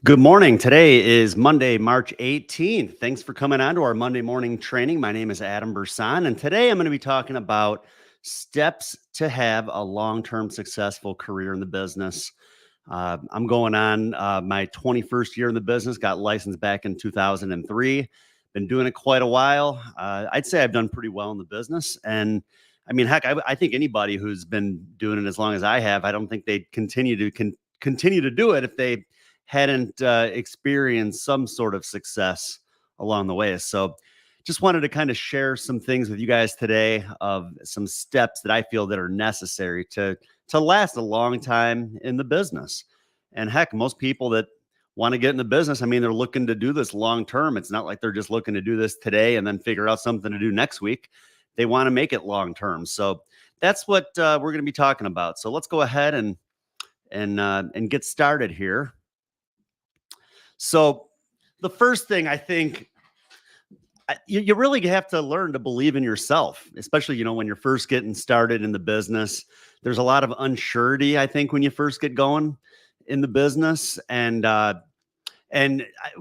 Good morning. Today is Monday, March 18th. Thanks for coming on to our Monday morning training. My name is Adam Bursan, and today I'm going to be talking about steps to have a long term successful career in the business. I'm going on my 21st year in the business, got licensed back in 2003. Been doing it quite a while. I'd say I've done pretty well in the business. And I mean, heck, I think anybody who's been doing it as long as I have, I don't think they'd continue to do it if they hadn't experienced some sort of success along the way. So, just wanted to kind of share some things with you guys today of some steps that I feel that are necessary to last a long time in the business. And heck, most people that want to get in the business, I mean, they're looking to do this long term. It's not like they're just looking to do this today and then figure out something to do next week. They want to make it long term. So that's what we're going to be talking about. So let's go ahead and get started here. So the first thing I think you really have to learn to believe in yourself, especially, when you're first getting started in the business. There's a lot of unsurety, I think, when you first get going in the business. And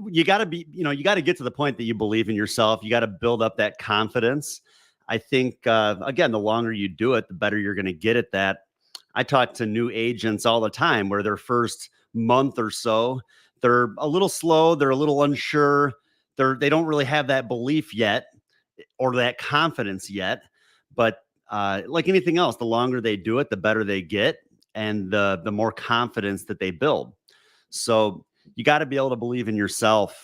you got to you got to get to the point that you believe in yourself. You got to build up that confidence. I think, again, the longer you do it, the better you're going to get at that. I talk to new agents all the time where their first month or so, they're a little slow, they're a little unsure, they don't really have that belief yet or that confidence yet. But like anything else, the longer they do it, the better they get, and the more confidence that they build. So you got to be able to believe in yourself,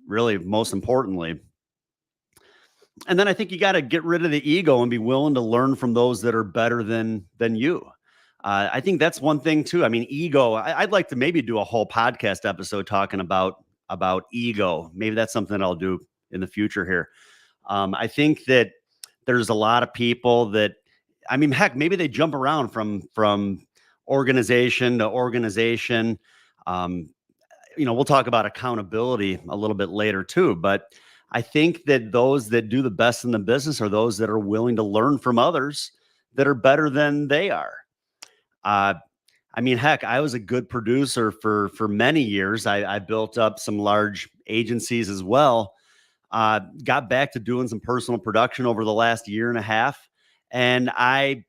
really, most importantly. And then I think you got to get rid of the ego and be willing to learn from those that are better than you. I think that's one thing too. I mean, ego. I'd like to maybe do a whole podcast episode talking about ego. Maybe that's something I'll do in the future here. I think that there's a lot of people that, I mean, heck, maybe they jump around from organization to organization. We'll talk about accountability a little bit later too, but I think that those that do the best in the business are those that are willing to learn from others that are better than they are. Uh, I mean, heck, I was a good producer for many years. I built up some large agencies as well. Got back to doing some personal production over the last year and a half, and I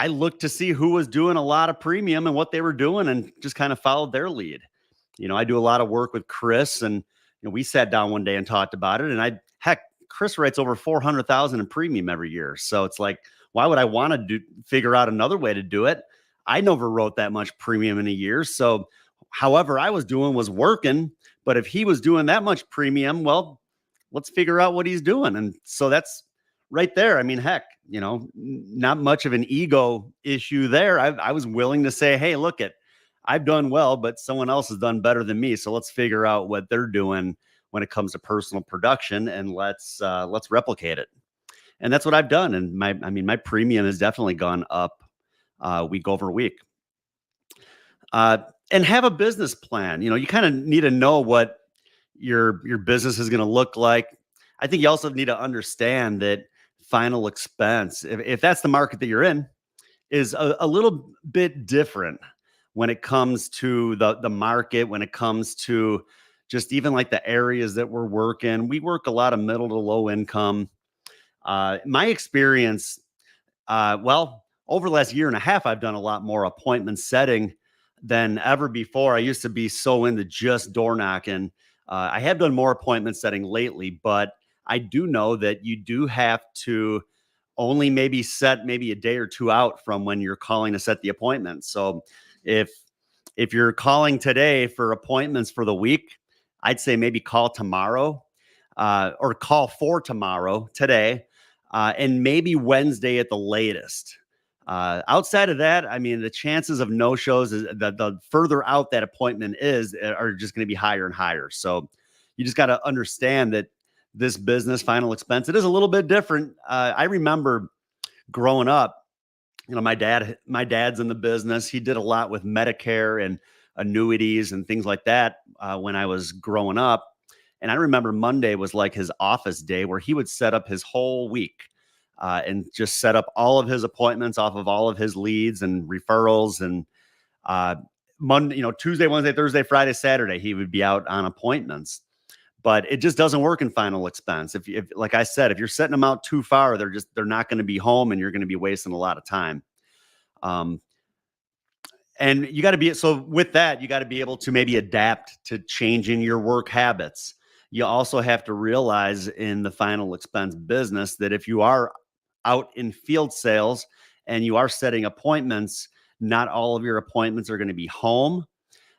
looked to see who was doing a lot of premium and what they were doing, and just kind of followed their lead. I do a lot of work with Chris, and we sat down one day and talked about it. And Chris writes over 400,000 in premium every year. So it's like, why would I want to figure out another way to do it? I never wrote that much premium in a year. So however I was doing was working. But if he was doing that much premium, well, let's figure out what he's doing. And so that's right there. I mean, heck, not much of an ego issue there. I was willing to say, hey, look I've done well, but someone else has done better than me. So let's figure out what they're doing when it comes to personal production, and let's replicate it. And that's what I've done. And my premium has definitely gone up week over week. And have a business plan. You kind of need to know what your business is going to look like. I think you also need to understand that final expense, if that's the market that you're in, is a little bit different when it comes to the market, when it comes to just even like the areas that we're working. We work a lot of middle to low income. My experience, over the last year and a half, I've done a lot more appointment setting than ever before. I used to be so into just door knocking. I have done more appointment setting lately, but I do know that you do have to only maybe set maybe a day or two out from when you're calling to set the appointment. So if you're calling today for appointments for the week, I'd say maybe call tomorrow or call for tomorrow today and maybe Wednesday at the latest. Outside of that, I mean, the chances of no-shows is the further out that appointment is are just going to be higher and higher. So you just got to understand that this business final expense, it is a little bit different. I remember growing up, my dad's in the business. He did a lot with Medicare and annuities and things like that when I was growing up. And I remember Monday was like his office day where he would set up his whole week and just set up all of his appointments off of all of his leads and referrals. And Monday, Tuesday, Wednesday, Thursday, Friday, Saturday, he would be out on appointments. But it just doesn't work in final expense. If like I said, if you're setting them out too far, they're not going to be home, and you're going to be wasting a lot of time. Um, and you got to be, so with that, you got to be able to maybe adapt to changing your work habits. You also have to realize in the final expense business that if you are out in field sales and you are setting appointments, not all of your appointments are going to be home.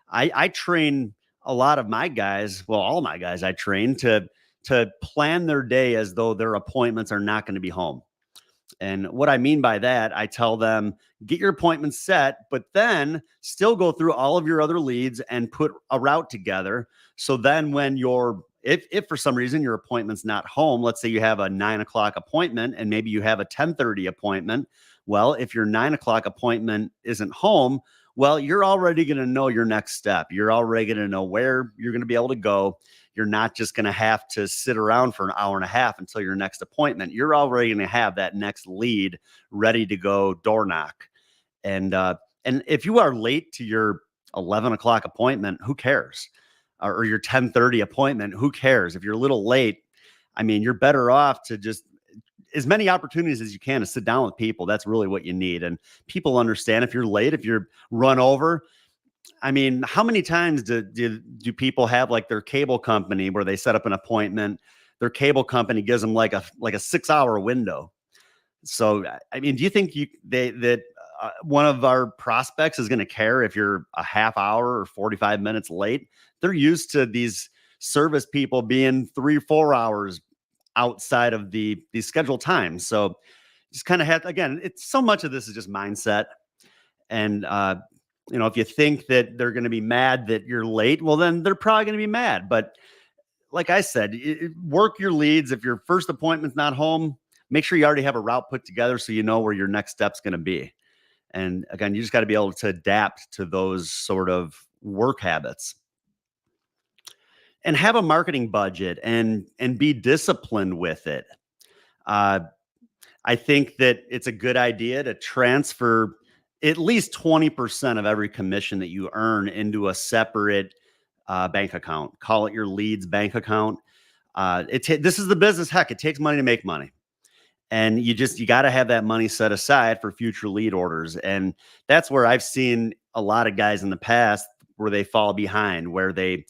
I train a lot of my guys, well, all my guys I train to plan their day as though their appointments are not going to be home. And what I mean by that, I tell them, get your appointments set, but then still go through all of your other leads and put a route together. So then when if for some reason your appointment's not home, let's say you have a 9 o'clock appointment and maybe you have a 10:30 appointment. Well, if your 9 o'clock appointment isn't home, well, you're already going to know your next step. You're already going to know where you're going to be able to go. You're not just going to have to sit around for an hour and a half until your next appointment. You're already going to have that next lead ready to go door knock. And if you are late to your 11 o'clock appointment, who cares? Or your 10:30 appointment, who cares? If you're a little late, I mean, you're better off to just as many opportunities as you can to sit down with people. That's really what you need. And people understand if you're late, if you're run over. I mean, how many times do people have like their cable company where they set up an appointment? Their cable company gives them like a 6-hour window. So, I mean, do you think that one of our prospects is going to care if you're a half hour or 45 minutes late? They're used to these service people being 3-4 hours outside of the scheduled time. So, just kind of have, again, it's so much of this is just mindset. And if you think that they're going to be mad that you're late, well, then they're probably going to be mad. But like I said, work your leads. If your first appointment's not home, make sure you already have a route put together so you know where your next step's going to be. And again, you just got to be able to adapt to those sort of work habits. And have a marketing budget and be disciplined with it. I think that it's a good idea to transfer at least 20% of every commission that you earn into a separate bank account. Call it your leads bank account. This is the business. Heck, it takes money to make money. And you got to have that money set aside for future lead orders. And that's where I've seen a lot of guys in the past where they fall behind, where they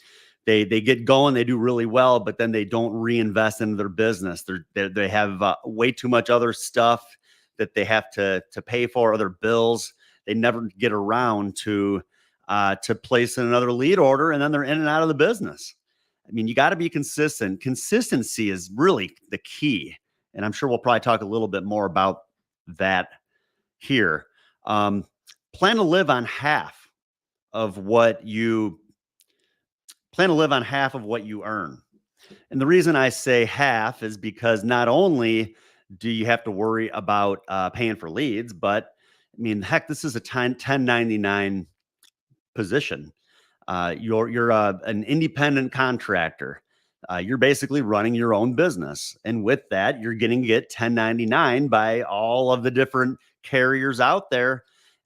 get going, they do really well, but then they don't reinvest into their business. They have way too much other stuff that they have to pay for, other bills. They never get around to placing another lead order, and then they're in and out of the business. I mean, you got to be consistent. Consistency is really the key. And I'm sure we'll probably talk a little bit more about that here. Plan to live on half of what you earn. And the reason I say half is because not only do you have to worry about paying for leads, but I mean, heck, this is a 1099 position. You're an independent contractor. You're basically running your own business. And with that, you're getting to get 1099 by all of the different carriers out there.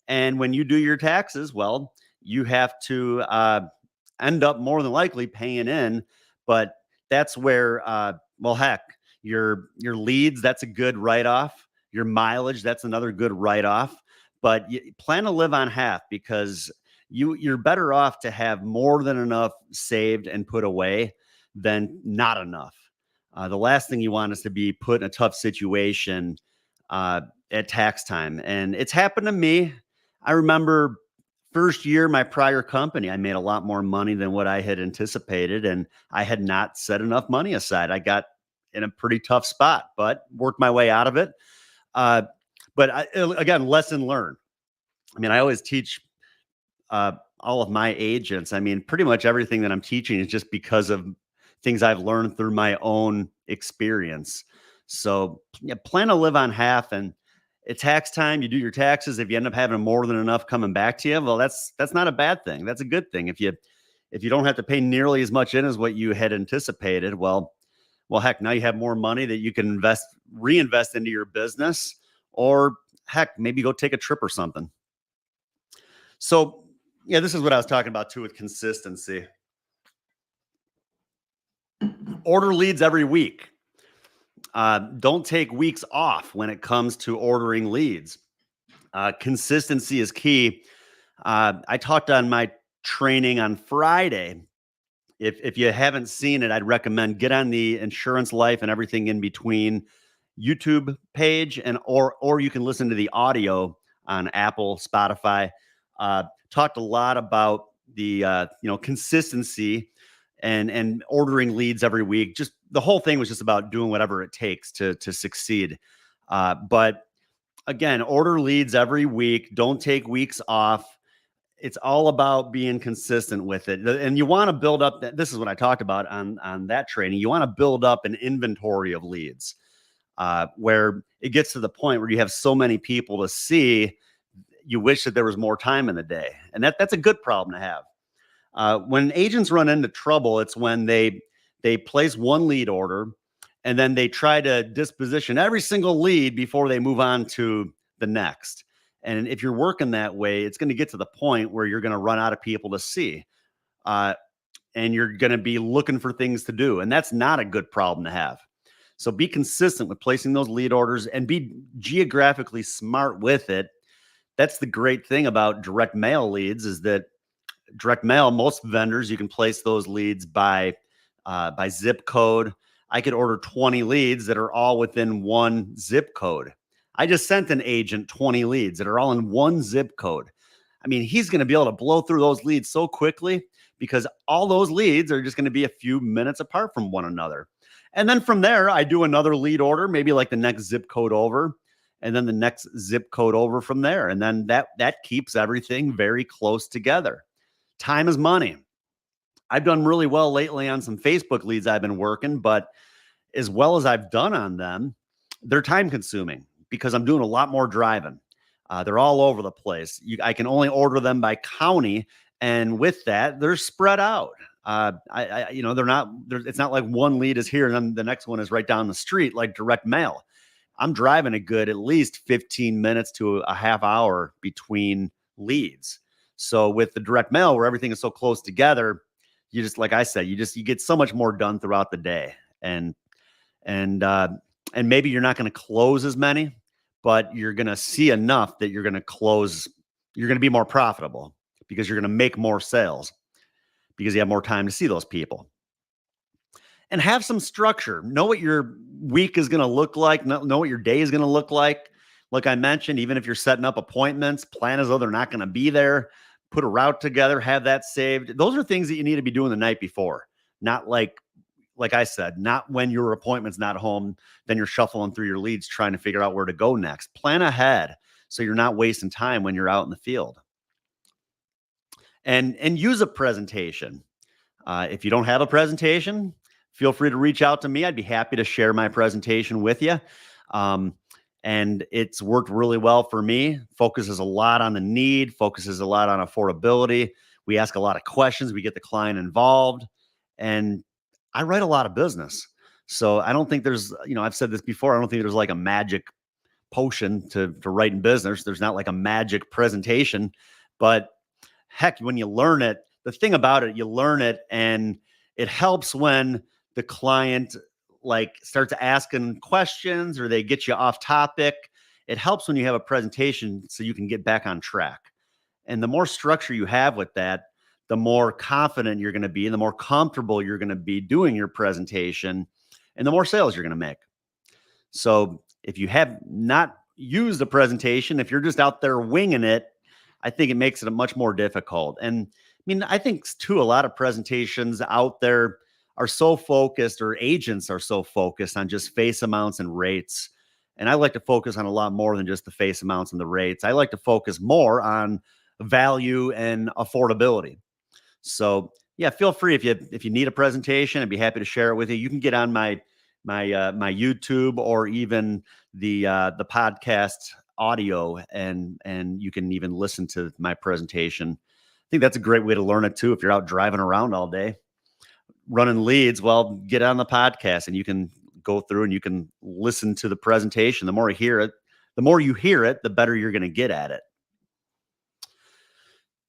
And when you do your taxes, well, you have to end up more than likely paying in. But that's where, heck, your leads, that's a good write-off. Your mileage, that's another good write-off. But you plan to live on half because you're better off to have more than enough saved and put away than not enough. The last thing you want is to be put in a tough situation at tax time. And it's happened to me. I remember first year, my prior company, I made a lot more money than what I had anticipated. And I had not set enough money aside. I got in a pretty tough spot, but worked my way out of it. Again, lesson learned. I mean, I always teach all of my agents. I mean, pretty much everything that I'm teaching is just because of things I've learned through my own experience. So yeah, plan to live on half, and at tax time, you do your taxes. If you end up having more than enough coming back to you, well, that's not a bad thing. That's a good thing. If you don't have to pay nearly as much in as what you had anticipated, well, heck, now you have more money that you can reinvest into your business, or heck, maybe go take a trip or something. So Yeah, this is what I was talking about too with consistency. Order leads every week. Don't take weeks off when it comes to ordering leads. Consistency is key. I talked on my training on Friday. If you haven't seen it, I'd recommend get on the Insurance Life and Everything in Between YouTube page, and or you can listen to the audio on Apple, Spotify. Talked a lot about the consistency and ordering leads every week. Just the whole thing was just about doing whatever it takes to succeed. But again, order leads every week. Don't take weeks off. It's all about being consistent with it. And you want to build up that. This is what I talked about on that training. You want to build up an inventory of leads where it gets to the point where you have so many people to see, you wish that there was more time in the day. And that's a good problem to have. When agents run into trouble, it's when they place one lead order and then they try to disposition every single lead before they move on to the next. And if you're working that way, it's going to get to the point where you're going to run out of people to see. And you're going to be looking for things to do. And that's not a good problem to have. So be consistent with placing those lead orders and be geographically smart with it. That's the great thing about direct mail leads, is that direct mail, most vendors, you can place those leads by zip code. I could order 20 leads that are all within one zip code. I just sent an agent 20 leads that are all in one zip code. I mean, he's going to be able to blow through those leads so quickly because all those leads are just going to be a few minutes apart from one another. And then from there, I do another lead order, maybe like the next zip code over, and then the next zip code over from there. And then that keeps everything very close together. Time is money. I've done really well lately on some Facebook leads I've been working, but as well as I've done on them, they're time consuming because I'm doing a lot more driving. They're all over the place. I can only order them by county. And with that, they're spread out. They're not, it's not like one lead is here and then the next one is right down the street, like direct mail. I'm driving a good, at least 15 minutes to a half hour between leads. So with the direct mail where everything is so close together, you just, like I said, you get so much more done throughout the day. And maybe you're not going to close as many, but you're going to see enough that you're going to close. You're going to be more profitable because you're going to make more sales because you have more time to see those people. And have some structure. Know what your week is going to look like. Know what your day is going to look like. Like I mentioned, even if you're setting up appointments, plan as though they're not going to be there. Put a route together, have that saved. Those are things that you need to be doing the night before. Not like I said, not when your appointment's not home, then you're shuffling through your leads trying to figure out where to go next. Plan ahead so you're not wasting time when you're out in the field. And use a presentation. If you don't have a presentation, feel free to reach out to me. I'd be happy to share my presentation with you. And it's worked really well for me. Focuses a lot on the need, focuses a lot on affordability. We ask a lot of questions. We get the client involved. And I write a lot of business. So I don't think there's, I've said this before, I don't think there's like a magic potion to writing business. There's not like a magic presentation. But heck, when you learn it, the thing about it, you learn it and it helps when the client starts asking questions or they get you off topic. It helps when you have a presentation so you can get back on track. And the more structure you have with that, the more confident you're going to be and the more comfortable you're going to be doing your presentation and the more sales you're going to make. So if you have not used a presentation, if you're just out there winging it, I think it makes it much more difficult. And I mean, I think too, a lot of presentations out there are so focused, or agents are so focused on just face amounts and rates. And I like to focus on a lot more than just the face amounts and the rates. I like to focus more on value and affordability. So yeah, feel free if you need a presentation, I'd be happy to share it with you. You can get on my YouTube or even the podcast audio, and you can even listen to my presentation. I think that's a great way to learn it too. If you're out driving around all day running leads, well, get on the podcast and you can go through and you can listen to the presentation. The more you hear it, the better you're going to get at it.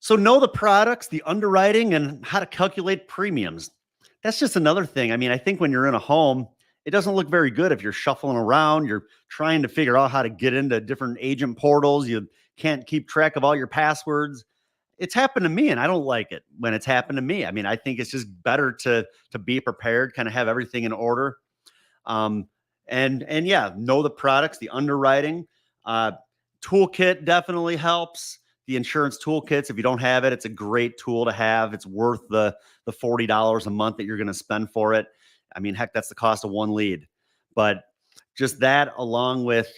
So know the products, the underwriting, and how to calculate premiums. That's just another thing. I mean, I think when you're in a home, it doesn't look very good if you're shuffling around, you're trying to figure out how to get into different agent portals, you can't keep track of all your passwords. It's happened to me and I don't like it when it's happened to me. I mean, I think it's just better to be prepared, kind of have everything in order. Um, and yeah, know the products, the underwriting. Uh, Toolkit definitely helps. The insurance toolkits, if you don't have it, it's a great tool to have. It's worth the $40 a month that you're going to spend for it. I mean, heck, that's the cost of one lead. But just that, along with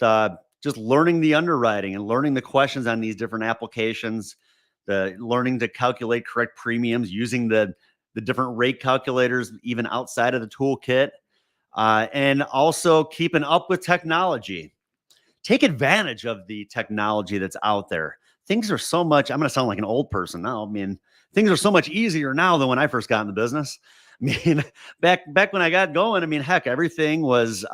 just learning the underwriting and learning the questions on these different applications, the learning to calculate correct premiums using the different rate calculators, even outside of the toolkit, and also keeping up with technology. Take advantage of the technology that's out there. Things are so much, I'm going to sound like an old person now. I mean, things are so much easier now than when I first got in the business. I mean, back when I got going, I mean, heck, everything was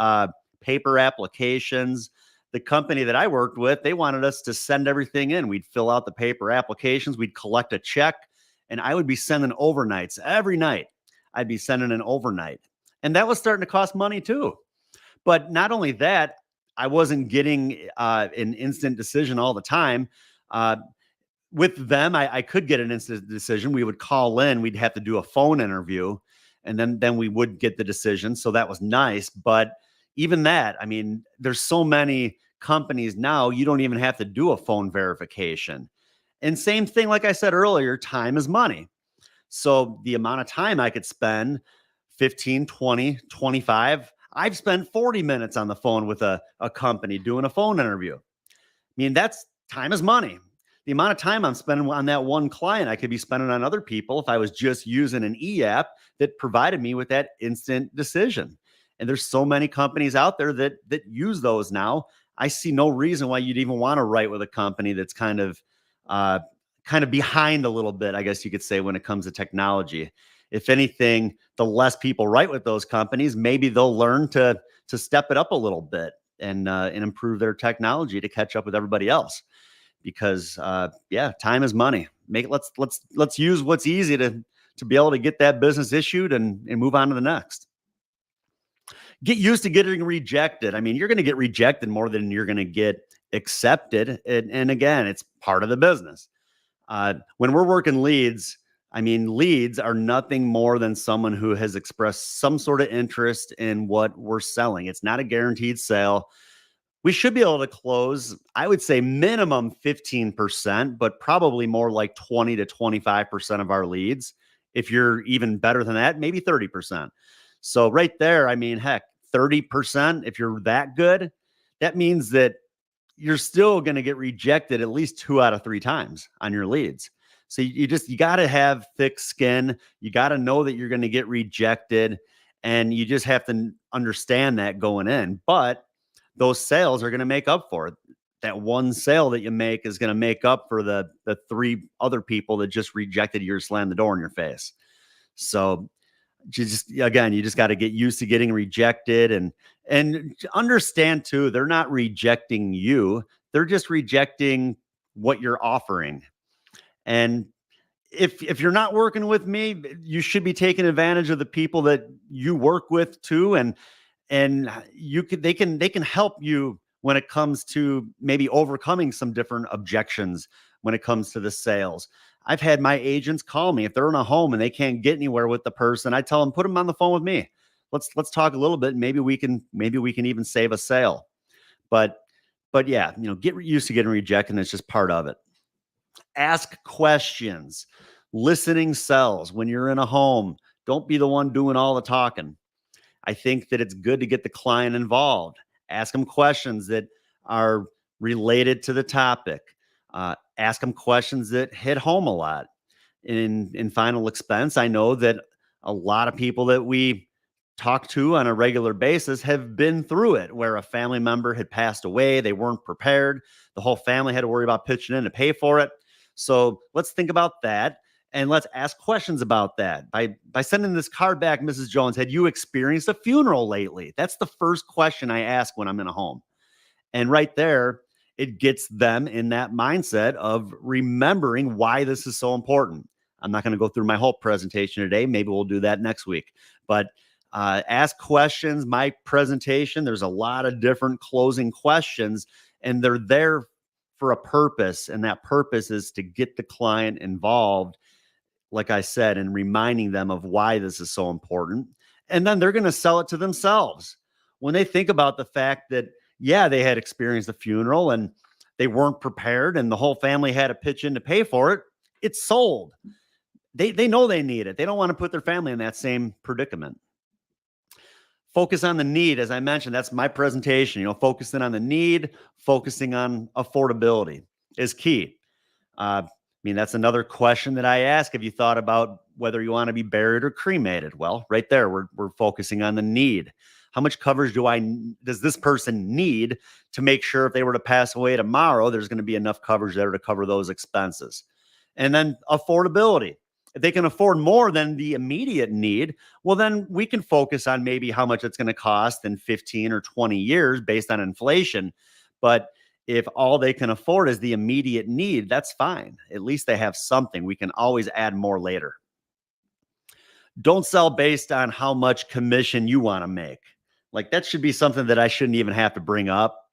paper applications. The company that I worked with, they wanted us to send everything in. We'd fill out the paper applications, we'd collect a check, and I would be sending overnights every night. I'd be sending an overnight. And that was starting to cost money too. But not only that, I wasn't getting an instant decision all the time. Uh, with them, I could get an instant decision. We would call in, we'd have to do a phone interview, and then we would get the decision. So that was nice. But even that, I mean, there's so many companies now, you don't even have to do a phone verification. And same thing, like I said earlier, time is money. So the amount of time I could spend, 15, 20, 25, I've spent 40 minutes on the phone with a company doing a phone interview. I mean, that's time is money. The amount of time I'm spending on that one client, I could be spending on other people if I was just using an e-app that provided me with that instant decision. And there's so many companies out there that use those now. I see no reason why you'd even want to write with a company that's kind of behind a little bit, I guess you could say, when it comes to technology. If anything, the less people write with those companies, maybe they'll learn to step it up a little bit and improve their technology to catch up with everybody else. Because yeah, time is money. Let's use what's easy to be able to get that business issued and move on to the next. Get used to getting rejected. I mean, you're going to get rejected more than you're going to get accepted. And again, it's part of the business. When we're working leads, I mean, leads are nothing more than someone who has expressed some sort of interest in what we're selling. It's not a guaranteed sale. We should be able to close, I would say minimum 15%, but probably more like 20 to 25% of our leads. If you're even better than that, maybe 30%. So right there, I memean, heck, 30%, if you're that good, that means that you're still going to get rejected at least 2 out of 3 times on your leads. So you got to have thick skin. You got to know that you're going to get rejected, and you just have to understand that going in. But those sales are going to make up for it. That one sale that you make is going to make up for the 3 other people that just rejected you or slammed the door in your face. So you just got to get used to getting rejected and understand too, they're not rejecting you. They're just rejecting what you're offering. And if you're not working with me, you should be taking advantage of the people that you work with too. And they can help you when it comes to maybe overcoming some different objections when it comes to the sales. I've had my agents call me if they're in a home and they can't get anywhere with the person. I tell them, put them on the phone with me. Let's talk a little bit. Maybe we can even save a sale. But yeah, get used to getting rejected. And it's just part of it. Ask questions. Listening sells. When you're in a home, don't be the one doing all the talking. I think that it's good to get the client involved. Ask them questions that are related to the topic. Ask them questions that hit home a lot. In Final Expense, I know that a lot of people that we talk to on a regular basis have been through it, where a family member had passed away. They weren't prepared. The whole family had to worry about pitching in to pay for it. So let's think about that. And let's ask questions about that. By sending this card back, Mrs. Jones, had you experienced a funeral lately? That's the first question I ask when I'm in a home. And right there, it gets them in that mindset of remembering why this is so important. I'm not going to go through my whole presentation today. Maybe we'll do that next week. But ask questions. My presentation, there's a lot of different closing questions, and they're there for a purpose. And that purpose is to get the client involved, like I said, and reminding them of why this is so important. And then they're going to sell it to themselves. When they think about the fact that, yeah, they had experienced a funeral and they weren't prepared and the whole family had to pitch in to pay for it, it's sold. They know they need it. They don't want to put their family in that same predicament. Focus on the need. As I mentioned, that's my presentation. Focusing on the need, focusing on affordability is key. That's another question that I ask. Have you thought about whether you want to be buried or cremated? Well, right there, we're focusing on the need. How much coverage does this person need to make sure if they were to pass away tomorrow, there's going to be enough coverage there to cover those expenses? And then affordability. If they can afford more than the immediate need, well, then we can focus on maybe how much it's going to cost in 15 or 20 years based on inflation. But if all they can afford is the immediate need, that's fine. At least they have something. We can always add more later. Don't sell based on how much commission you want to make. Like, that should be something that I shouldn't even have to bring up.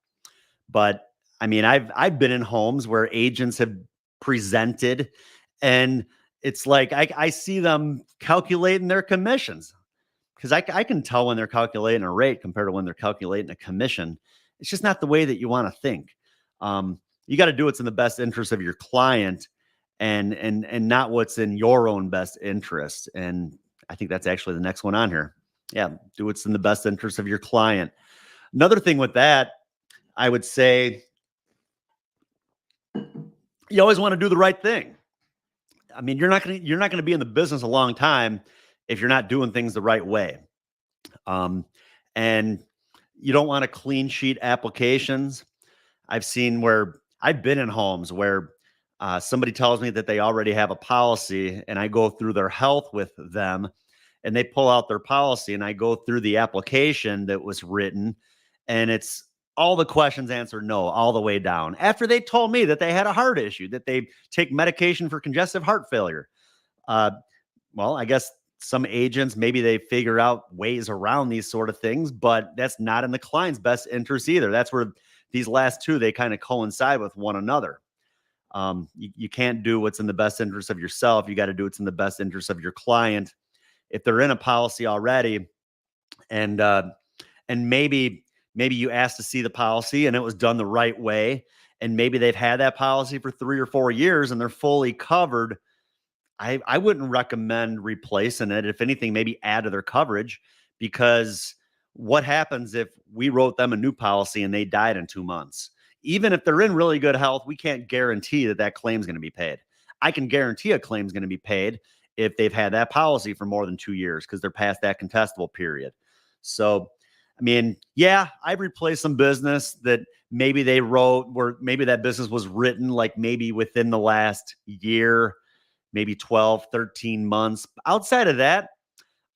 But I've been in homes where agents have presented, and it's like I see them calculating their commissions, because I can tell when they're calculating a rate compared to when they're calculating a commission. It's just not the way that you want to think. You got to do what's in the best interest of your client, and not what's in your own best interest. And I think that's actually the next one on here. Yeah, do what's in the best interest of your client. Another thing with that, I would say, you always want to do the right thing. You're not going to be in the business a long time if you're not doing things the right way. And you don't want to clean sheet applications. I've been in homes where somebody tells me that they already have a policy, and I go through their health with them, and they pull out their policy, and I go through the application that was written, and it's all the questions answered no, all the way down. After they told me that they had a heart issue, that they take medication for congestive heart failure. Well, I guess some agents, maybe they figure out ways around these sort of things, but that's not in the client's best interest either. That's where these last two, they kind of coincide with one another. You can't do what's in the best interest of yourself. You got to do what's in the best interest of your client. If they're in a policy already, and maybe you asked to see the policy and it was done the right way, and maybe they've had that policy for 3 or 4 years and they're fully covered, I wouldn't recommend replacing it. If anything, maybe add to their coverage, because what happens if we wrote them a new policy and they died in 2 months? Even if they're in really good health, we can't guarantee that claim is going to be paid. I can guarantee a claim is going to be paid if they've had that policy for more than 2 years, because they're past that contestable period. So, I've replaced some business that maybe they wrote, where maybe that business was written like maybe within the last year, maybe 12, 13 months. Outside of that,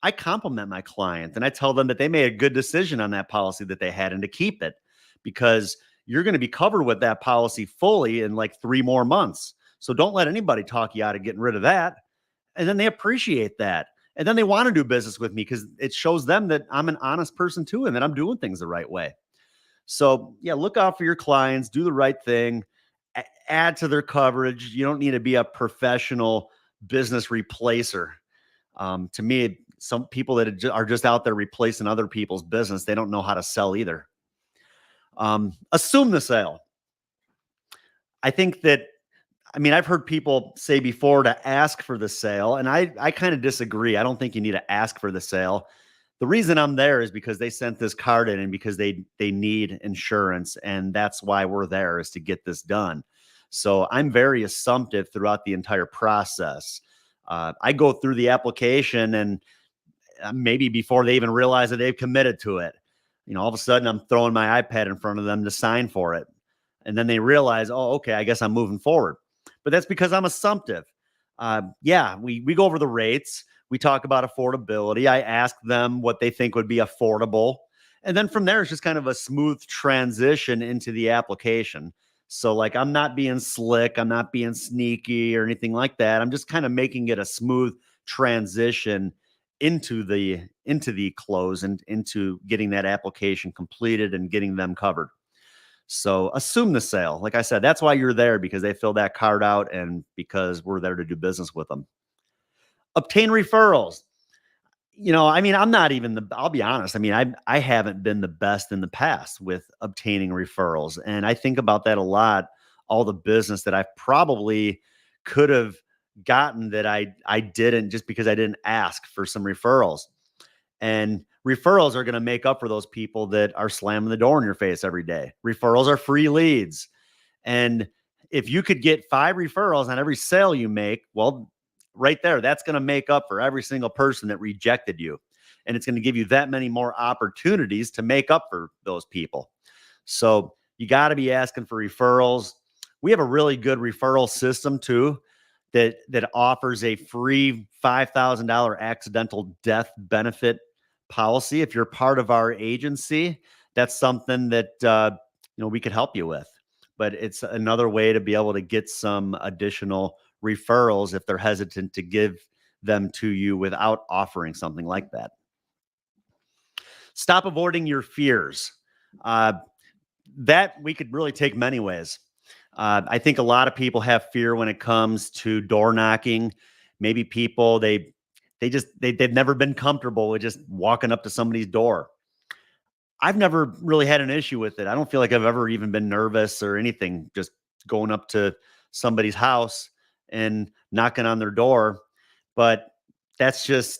I compliment my client and I tell them that they made a good decision on that policy that they had and to keep it, because you're going to be covered with that policy fully in like 3 more months. So don't let anybody talk you out of getting rid of that. And then they appreciate that. And then they want to do business with me, because it shows them that I'm an honest person too, and that I'm doing things the right way. So yeah, look out for your clients, do the right thing, add to their coverage. You don't need to be a professional business replacer. To me, some people that are just out there replacing other people's business, they don't know how to sell either. Assume the sale. I think that, I've heard people say before to ask for the sale, and I kind of disagree. I don't think you need to ask for the sale. The reason I'm there is because they sent this card in, and because they need insurance, and that's why we're there, is to get this done. So I'm very assumptive throughout the entire process. I go through the application, and maybe before they even realize that they've committed to it, all of a sudden I'm throwing my iPad in front of them to sign for it. And then they realize, oh, okay, I guess I'm moving forward. But that's because I'm assumptive. We go over the rates. We talk about affordability. I ask them what they think would be affordable. And then from there, it's just kind of a smooth transition into the application. So like, I'm not being slick, I'm not being sneaky or anything like that. I'm just kind of making it a smooth transition into the close and into getting that application completed and getting them covered. So assume the sale. Like I said, that's why you're there, because they fill that card out and because we're there to do business with them. Obtain referrals. I mean, I'll be honest. I mean, I haven't been the best in the past with obtaining referrals. And I think about that a lot, all the business that I probably could have gotten that I didn't, just because I didn't ask for some referrals. And referrals are going to make up for those people that are slamming the door in your face every day. Referrals are free leads. And if you could get 5 referrals on every sale you make, well, right there, that's going to make up for every single person that rejected you. And it's going to give you that many more opportunities to make up for those people. So you got to be asking for referrals. We have a really good referral system too, that offers a free $5,000 accidental death benefit policy. If you're part of our agency, that's something that we could help you with. But it's another way to be able to get some additional referrals if they're hesitant to give them to you without offering something like that. Stop avoiding your fears. That we could really take many ways. I think a lot of people have fear when it comes to door knocking. Maybe people, they've never been comfortable with just walking up to somebody's door. I've never really had an issue with it. I don't feel like I've ever even been nervous or anything, just going up to somebody's house and knocking on their door. But that's just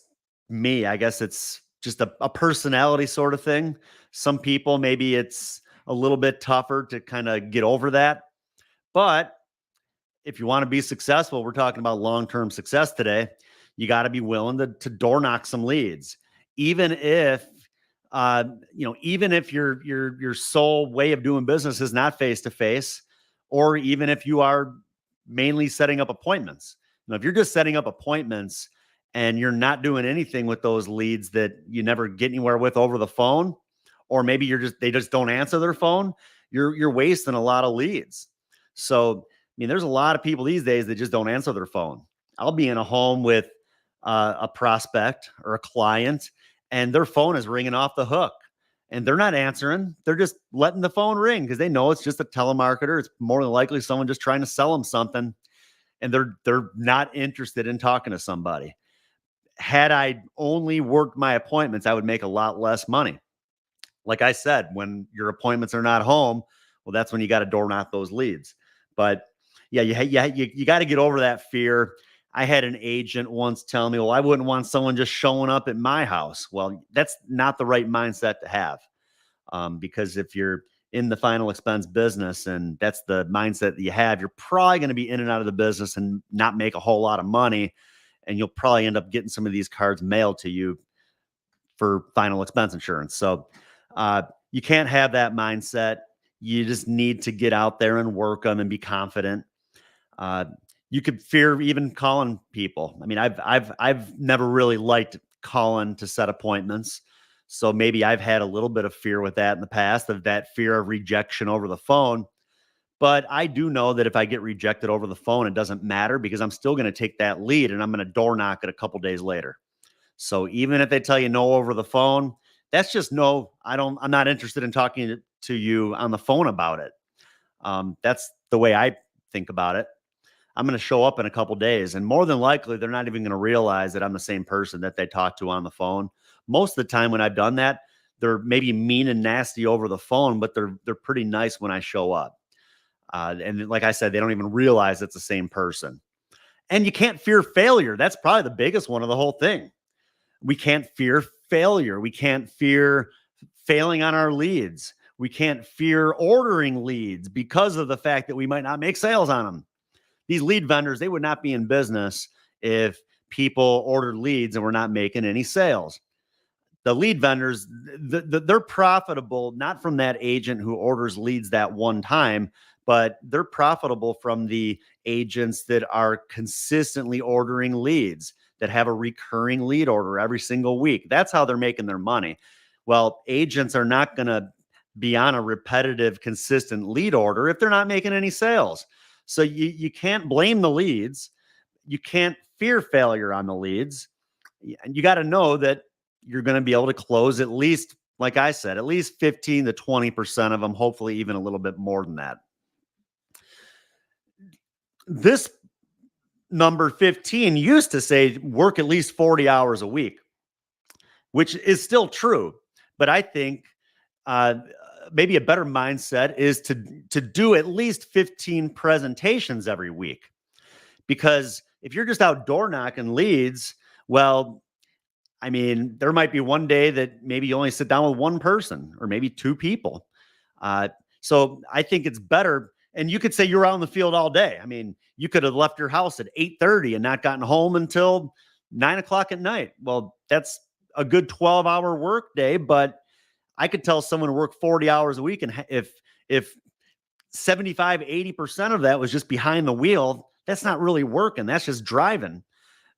me. I guess it's just a personality sort of thing. Some people, maybe it's a little bit tougher to kind of get over that. But if you want to be successful, we're talking about long-term success today, you got to be willing to door knock some leads. Even if even if your sole way of doing business is not face to face, or even if you are mainly setting up appointments. If you're just setting up appointments and you're not doing anything with those leads that you never get anywhere with over the phone, or maybe they just don't answer their phone, you're wasting a lot of leads. So, I mean, there's a lot of people these days that just don't answer their phone. I'll be in a home with a prospect or a client, and their phone is ringing off the hook and they're not answering. They're just letting the phone ring because they know it's just a telemarketer. It's more than likely someone just trying to sell them something, and they're not interested in talking to somebody. Had I only worked my appointments, I would make a lot less money. Like I said, when your appointments are not home, well, that's when you got to door knock those leads. But yeah, you got to get over that fear. I had an agent once tell me, well, I wouldn't want someone just showing up at my house. Well, that's not the right mindset to have. Because if you're in the final expense business and that's the mindset that you have, you're probably going to be in and out of the business and not make a whole lot of money. And you'll probably end up getting some of these cards mailed to you for final expense insurance. So you can't have that mindset. You just need to get out there and work them and be confident. You could fear even calling people. I mean, I've never really liked calling to set appointments. So maybe I've had a little bit of fear with that in the past, of that fear of rejection over the phone. But I do know that if I get rejected over the phone, it doesn't matter, because I'm still going to take that lead and I'm going to door knock it a couple days later. So even if they tell you no over the phone, that's just no. I'm not interested in talking to you on the phone about it. That's the way I think about it. I'm going to show up in a couple days, and more than likely, they're not even going to realize that I'm the same person that they talked to on the phone. Most of the time when I've done that, they're maybe mean and nasty over the phone, but they're pretty nice when I show up. And like I said, they don't even realize it's the same person. And you can't fear failure. That's probably the biggest one of the whole thing. We can't fear failure. We can't fear failing on our leads. We can't fear ordering leads because of the fact that we might not make sales on them. These lead vendors, they would not be in business if people ordered leads and were not making any sales. The lead vendors, they're profitable not from that agent who orders leads that one time, but they're profitable from the agents that are consistently ordering leads, that have a recurring lead order every single week. That's how they're making their money. Well, agents are not going to be on a repetitive, consistent lead order if they're not making any sales. So you can't blame the leads. You can't fear failure on the leads. You got to know that you're going to be able to close at least, like I said, at least 15 to 20% of them, hopefully even a little bit more than that. This number 15 used to say work at least 40 hours a week, which is still true. But I think maybe a better mindset is to do at least 15 presentations every week. Because if you're just out door knocking leads, well, I mean, there might be one day that maybe you only sit down with one person or maybe two people. So I think it's better. And you could say you're out in the field all day. I mean, you could have left your house at 8:30 and not gotten home until 9 o'clock at night. Well, that's a good 12-hour work day, but I could tell someone to work 40 hours a week. And if 75, 80% of that was just behind the wheel, that's not really working. That's just driving.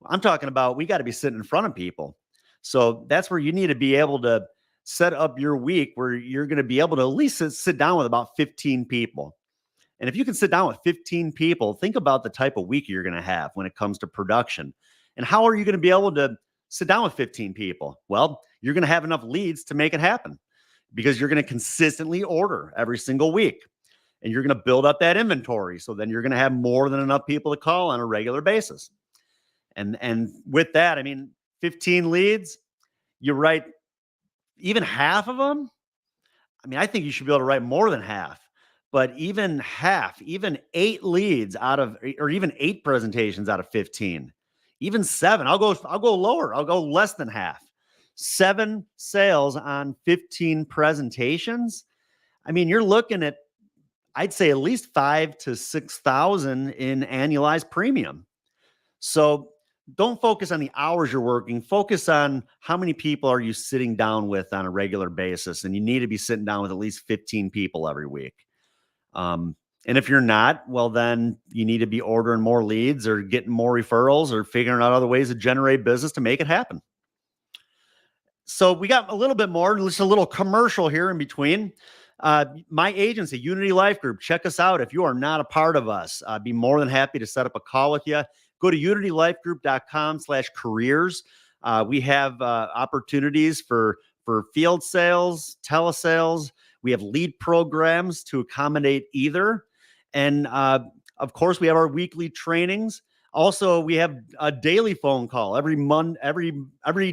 I'm talking about, we got to be sitting in front of people. So that's where you need to be able to set up your week where you're going to be able to at least sit down with about 15 people. And if you can sit down with 15 people, think about the type of week you're going to have when it comes to production. And how are you going to be able to sit down with 15 people? Well, you're going to have enough leads to make it happen because you're going to consistently order every single week. And you're going to build up that inventory. So then you're going to have more than enough people to call on a regular basis. And with that, I mean, 15 leads, you write even half of them. I mean, I think you should be able to write more than half. But even half, even 8 leads out of, or even 8 presentations out of 15, even 7, I'll go lower. I'll go less than half. 7 sales on 15 presentations. I mean, you're looking at, I'd say at least 5,000 to 6,000 in annualized premium. So don't focus on the hours you're working. Focus on how many people are you sitting down with on a regular basis. And you need to be sitting down with at least 15 people every week. And if you're not, well, then you need to be ordering more leads or getting more referrals or figuring out other ways to generate business to make it happen. So we got a little bit more, just a little commercial here in between. My agency, Unity Life Group, check us out. If you are not a part of us, I'd be more than happy to set up a call with you. Go to unitylifegroup.com/careers. We have opportunities for field sales, telesales. We have lead programs to accommodate either. And of course, we have our weekly trainings. Also, we have a daily phone call every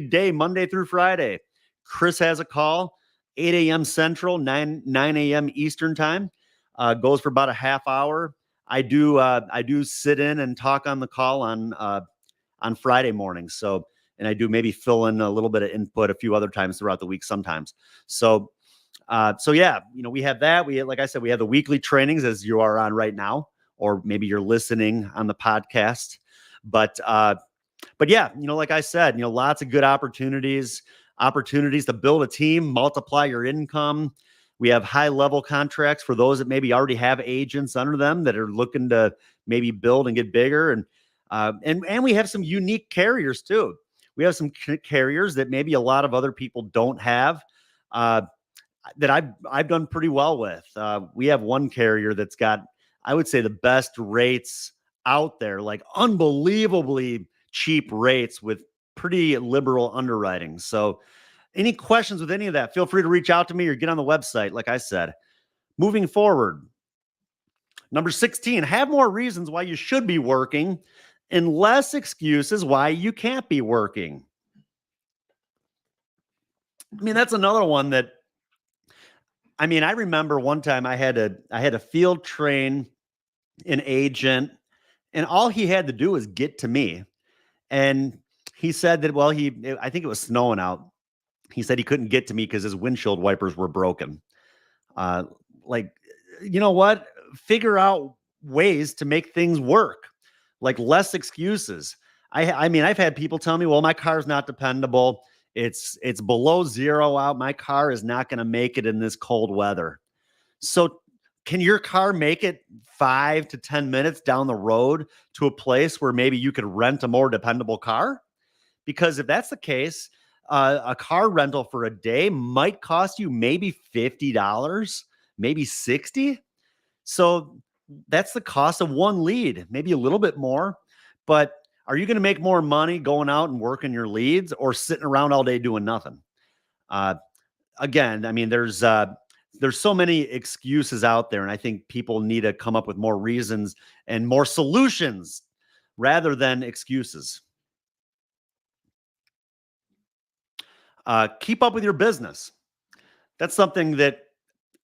day, Monday through Friday. Chris has a call, 8 a.m. Central, 9 a.m. Eastern time. Goes for about a half hour. I do sit in and talk on the call on Friday mornings. So, and I do maybe fill in a little bit of input a few other times throughout the week sometimes. So yeah, we have that. Like I said, we have the weekly trainings as you are on right now, or maybe you're listening on the podcast. But yeah, like I said, lots of good opportunities to build a team, multiply your income. We have high level contracts for those that maybe already have agents under them that are looking to maybe build and get bigger. And we have some unique carriers too. We have some carriers that maybe a lot of other people don't have, that I've done pretty well with. We have one carrier that's got, I would say, the best rates out there, like unbelievably cheap rates with pretty liberal underwriting. So any questions with any of that, feel free to reach out to me or get on the website. Like I said, moving forward, number 16, have more reasons why you should be working and less excuses why you can't be working. I mean, that's another one that, I mean, I remember one time I had a field train an agent, and all he had to do was get to me. And he said that, well, I think it was snowing out. He said he couldn't get to me because his windshield wipers were broken. Like, you know what? Figure out ways to make things work, like less excuses. I mean, I've had people tell me, well, my car's not dependable. It's below 0 out. My car is not going to make it in this cold weather. So can your car make it 5 to 10 minutes down the road to a place where maybe you could rent a more dependable car? Because if that's the case, A car rental for a day might cost you maybe $50, maybe 60. So that's the cost of one lead, maybe a little bit more. But are you going to make more money going out and working your leads or sitting around all day doing nothing? Uh, Again, I mean, there's so many excuses out there, and I think people need to come up with more reasons and more solutions rather than excuses. Keep up with your business. That's something that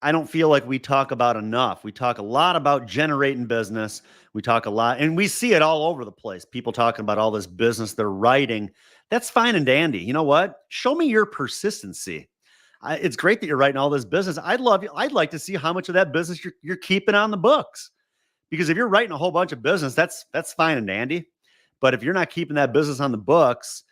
I don't feel like we talk about enough. We talk a lot about generating business. We talk a lot, and we see it all over the place. People talking about all this business they're writing. That's fine and dandy. You know what? Show me your persistency. It's great that you're writing all this business. I'd like to see how much of that business you're keeping on the books. Because if you're writing a whole bunch of business, that's fine and dandy. But if you're not keeping that business on the books,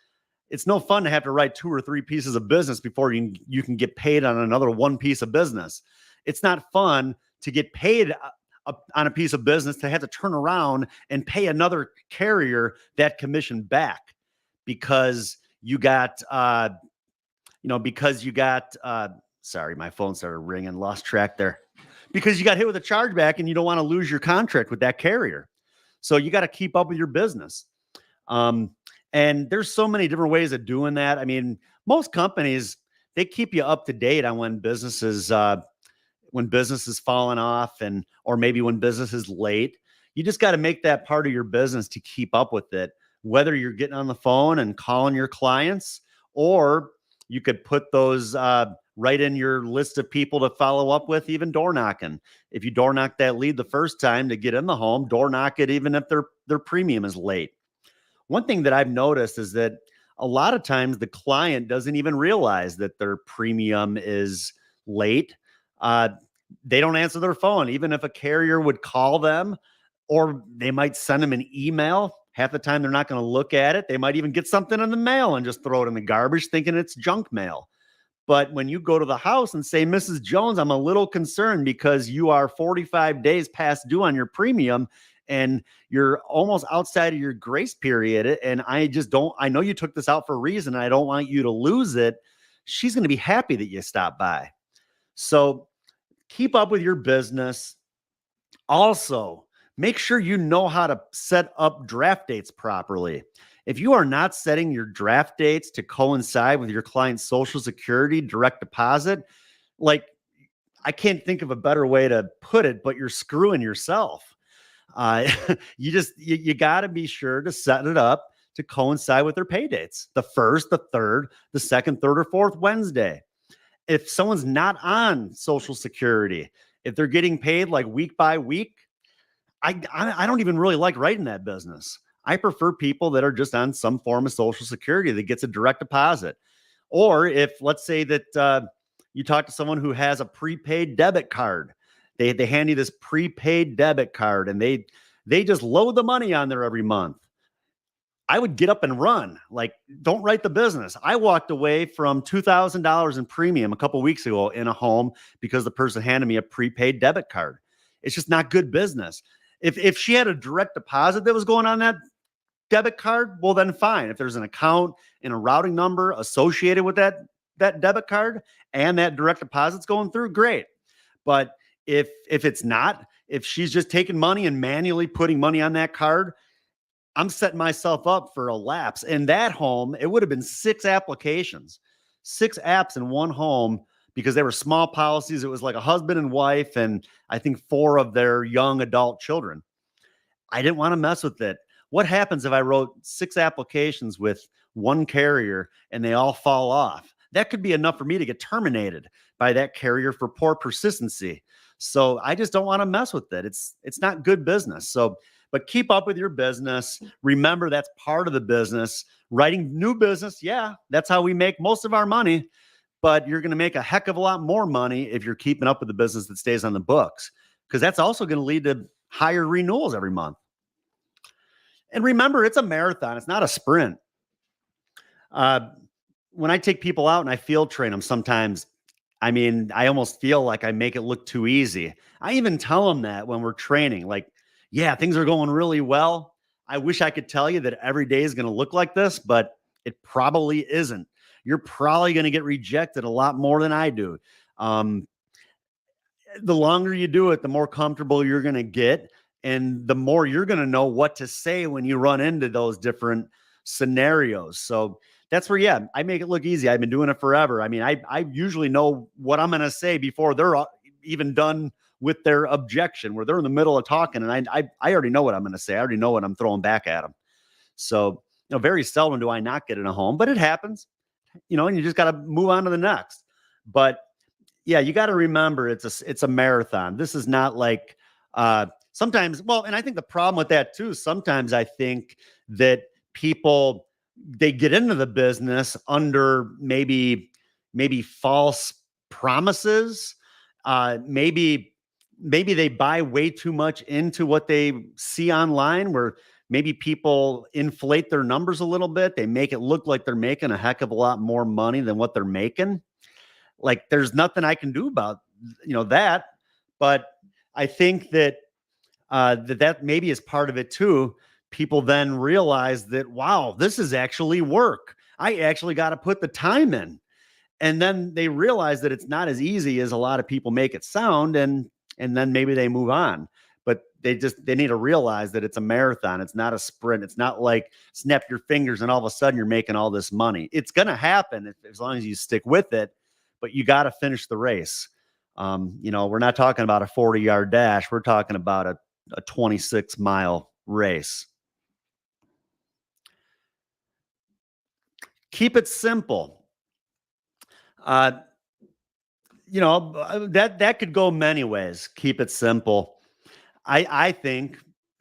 it's no fun to have to write 2 or 3 pieces of business before you can get paid on another one piece of business. It's not fun to get paid on a piece of business to have to turn around and pay another carrier that commission back because you got sorry, my phone started ringing, lost track there. Because you got hit with a chargeback and you don't want to lose your contract with that carrier. So you got to keep up with your business. And there's so many different ways of doing that. I mean, most companies, they keep you up to date on when business is falling off or maybe when business is late. You just got to make that part of your business to keep up with it, whether you're getting on the phone and calling your clients, or you could put those right in your list of people to follow up with, even door knocking. If you door knock that lead the first time to get in the home, door knock it even if their premium is late. One thing that I've noticed is that a lot of times the client doesn't even realize that their premium is late. They don't answer their phone, even if a carrier would call them, or they might send them an email. Half the time they're not going to look at it. They might even get something in the mail and just throw it in the garbage thinking it's junk mail. But when you go to the house and say, Mrs. Jones, I'm a little concerned because you are 45 days past due on your premium and you're almost outside of your grace period. And I know you took this out for a reason. I don't want you to lose it. She's going to be happy that you stopped by. So keep up with your business. Also, make sure you know how to set up draft dates properly. If you are not setting your draft dates to coincide with your client's Social Security direct deposit, like, I can't think of a better way to put it, but you're screwing yourself. You got to be sure to set it up to coincide with their pay dates, the first, the third, the second, third, or fourth Wednesday. If someone's not on Social Security, if they're getting paid like week by week, I don't even really like writing that business. I prefer people that are just on some form of Social Security that gets a direct deposit. Or if, let's say that you talk to someone who has a prepaid debit card, they hand you this prepaid debit card and they just load the money on there every month. I would get up and run. Like, don't write the business. I walked away from $2,000 in premium a couple of weeks ago in a home because the person handed me a prepaid debit card. It's just not good business. If she had a direct deposit that was going on that debit card, well, then fine. If there's an account and a routing number associated with that debit card and that direct deposit's going through, great. But if it's not, if she's just taking money and manually putting money on that card, I'm setting myself up for a lapse. In that home, it would have been 6 applications, 6 apps in one home because they were small policies. It was like a husband and wife, and I think 4 of their young adult children. I didn't want to mess with it. What happens if I wrote 6 applications with one carrier and they all fall off? That could be enough for me to get terminated by that carrier for poor persistency. So I just don't want to mess with it. It's not good business. But keep up with your business. Remember, that's part of the business. Writing new business, yeah, that's how we make most of our money. But you're going to make a heck of a lot more money if you're keeping up with the business that stays on the books, because that's also going to lead to higher renewals every month. And remember, it's a marathon. It's not a sprint. When I take people out and I field train them, sometimes, I mean, I almost feel like I make it look too easy. I even tell them that when we're training, like, yeah, things are going really well. I wish I could tell you that every day is going to look like this, but it probably isn't. you're probably going to get rejected a lot more than I do. Um, the longer you do it, the more comfortable you're going to get, and the more you're going to know what to say when you run into those different scenarios. So that's where, yeah, I make it look easy. I've been doing it forever. I mean, I usually know what I'm going to say before they're even done with their objection, where they're in the middle of talking, and I already know what I'm going to say. I already know what I'm throwing back at them. So, very seldom do I not get in a home, but it happens, and you just got to move on to the next. But yeah, you got to remember it's a marathon. This is not like sometimes. Well, and I think the problem with that too. Sometimes I think that people, they get into the business under maybe false promises. Maybe they buy way too much into what they see online, where maybe people inflate their numbers a little bit. They make it look like they're making a heck of a lot more money than what they're making. Like, there's nothing I can do about, that. But I think that that maybe is part of it too. People then realize that, wow, this is actually work. I actually got to put the time in. And then they realize that it's not as easy as a lot of people make it sound. And then maybe they move on. But they need to realize that it's a marathon. It's not a sprint. It's not like snap your fingers and all of a sudden you're making all this money. It's going to happen as long as you stick with it, but you got to finish the race. We're not talking about a 40-yard dash. We're talking about a 26-mile race. Keep it simple. That could go many ways. Keep it simple. I think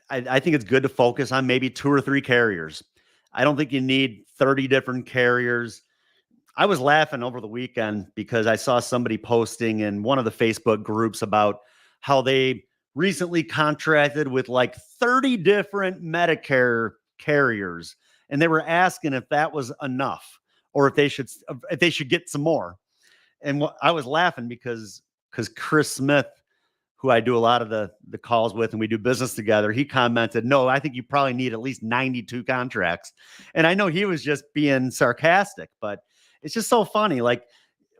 it's good to focus on maybe 2 or 3 carriers. I don't think you need 30 different carriers. I was laughing over the weekend because I saw somebody posting in one of the Facebook groups about how they recently contracted with like 30 different Medicare carriers, and they were asking if that was enough or if they should get some more. And I was laughing because Chris Smith, who I do a lot of the calls with and we do business together, he commented, no, I think you probably need at least 92 contracts. And I know he was just being sarcastic, but it's just so funny. Like,